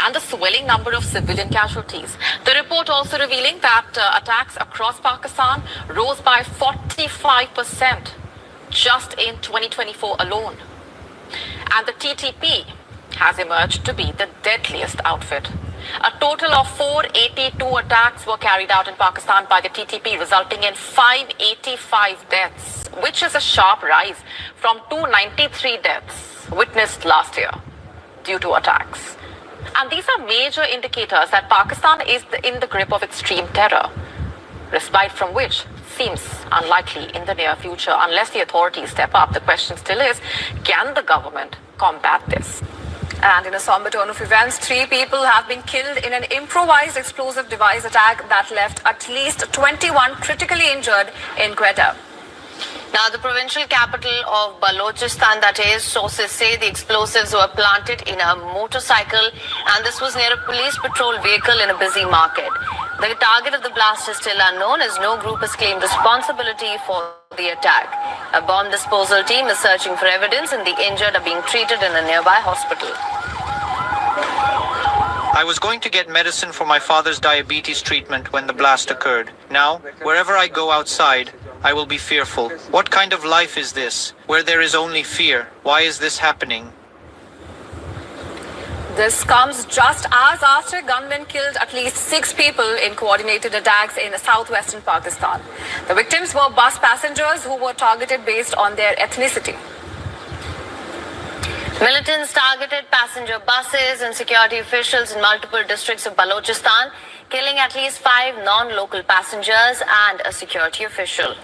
and the swelling number of civilian casualties. The report also revealing that attacks across Pakistan rose by 45% just in 2024 alone. And the TTP has emerged to be the deadliest outfit. A total of 482 attacks were carried out in Pakistan by the TTP, resulting in 585 deaths, which is a sharp rise from 293 deaths witnessed last year due to attacks. And these are major indicators that Pakistan is in the grip of extreme terror, respite from which seems unlikely in the near future unless the authorities step up. The question still is, can the government combat this? And in a somber turn of events, 3 people have been killed in an improvised explosive device attack that left at least 21 critically injured in Quetta. Now, the provincial capital of Balochistan, that is, sources say the explosives were planted in a motorcycle and this was near a police patrol vehicle in a busy market. The target of the blast is still unknown as no group has claimed responsibility for the attack. A bomb disposal team is searching for evidence and the injured are being treated in a nearby hospital. I was going to get medicine for my father's diabetes treatment when the blast occurred. Now, wherever I go outside, I will be fearful. What kind of life is this, where there is only fear? Why is this happening? This comes just hours after gunmen killed at least 6 people in coordinated attacks in southwestern Pakistan. The victims were bus passengers who were targeted based on their ethnicity. Militants targeted passenger buses and security officials in multiple districts of Balochistan, killing at least 5 non-local passengers and a security official.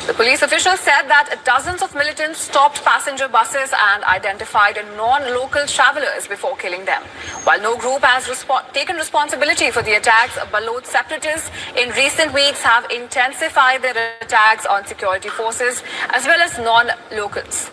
The police official said that dozens of militants stopped passenger buses and identified non-local travelers before killing them. While no group has taken responsibility for the attacks, Baloch separatists in recent weeks have intensified their attacks on security forces as well as non-locals.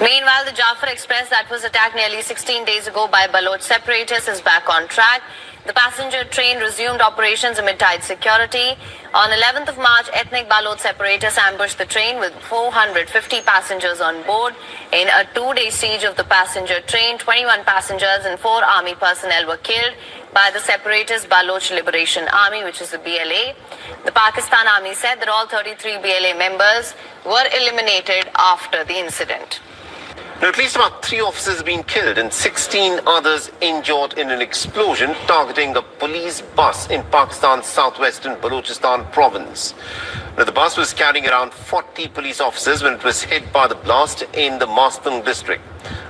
Meanwhile, the Jafar Express that was attacked nearly 16 days ago by Baloch separatists is back on track. The passenger train resumed operations amid tight security. On 11th of March, ethnic Baloch separatists ambushed the train with 450 passengers on board. In a 2-day siege of the passenger train, 21 passengers and 4 army personnel were killed by the separatist Baloch Liberation Army, which is the BLA. The Pakistan Army said that all 33 BLA members were eliminated after the incident. Now, at least about 3 officers have been killed and 16 others injured in an explosion targeting a police bus in Pakistan's southwestern Balochistan province. Now, the bus was carrying around 40 police officers when it was hit by the blast in the Mastung district,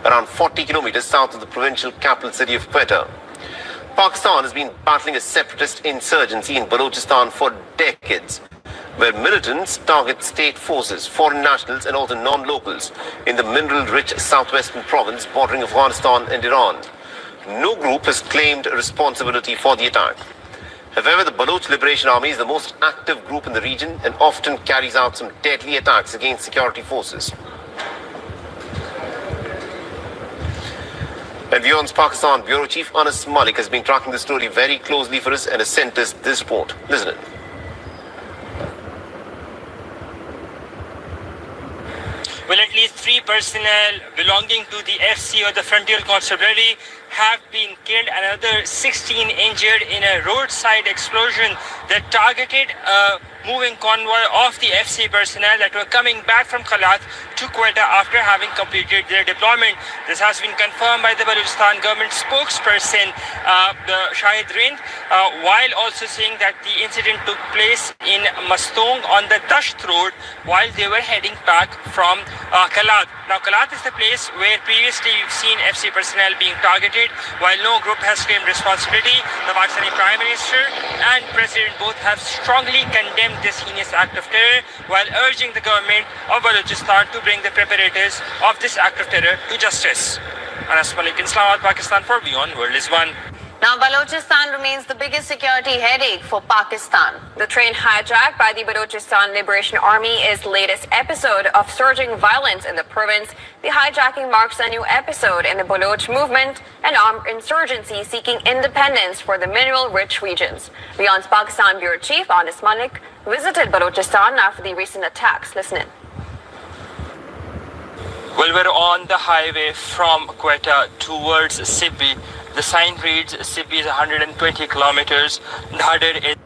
around 40 kilometers south of the provincial capital city of Quetta. Pakistan has been battling a separatist insurgency in Balochistan for decades, where militants target state forces, foreign nationals and also non-locals in the mineral-rich southwestern province bordering Afghanistan and Iran. No group has claimed responsibility for the attack. However, the Baloch Liberation Army is the most active group in the region and often carries out some deadly attacks against security forces. And WION's Pakistan Bureau Chief Anas Malik has been tracking the story very closely for us and has sent us this report. Listen in. Well, at least 3 personnel belonging to the FC or the Frontier Constabulary have been killed. Another 16 injured in a roadside explosion that targeted a moving convoy of the FC personnel that were coming back from Kalat to Quetta after having completed their deployment. This has been confirmed by the Balochistan government spokesperson, the Shahid Rind, while also saying that the incident took place in Mastung on the Dasht road while they were heading back from Kalat. Now, Kalat is the place where previously we've seen FC personnel being targeted. While no group has claimed responsibility, the Pakistani Prime Minister and President both have strongly condemned this heinous act of terror while urging the government of Balochistan to bring the perpetrators of this act of terror to justice. Anas Malik in Islamabad, Pakistan for WION World is One. Now, Balochistan remains the biggest security headache for Pakistan. The train hijacked by the Balochistan Liberation Army is the latest episode of surging violence in the province. The hijacking marks a new episode in the Baloch movement, an armed insurgency seeking independence for the mineral-rich regions. WION's Pakistan Bureau Chief Anas Malik visited Balochistan after the recent attacks. Listen in. Well, Well, we're on the highway from Quetta towards Sibbi. The sign reads Sibbi is 120 kilometers. Nadir is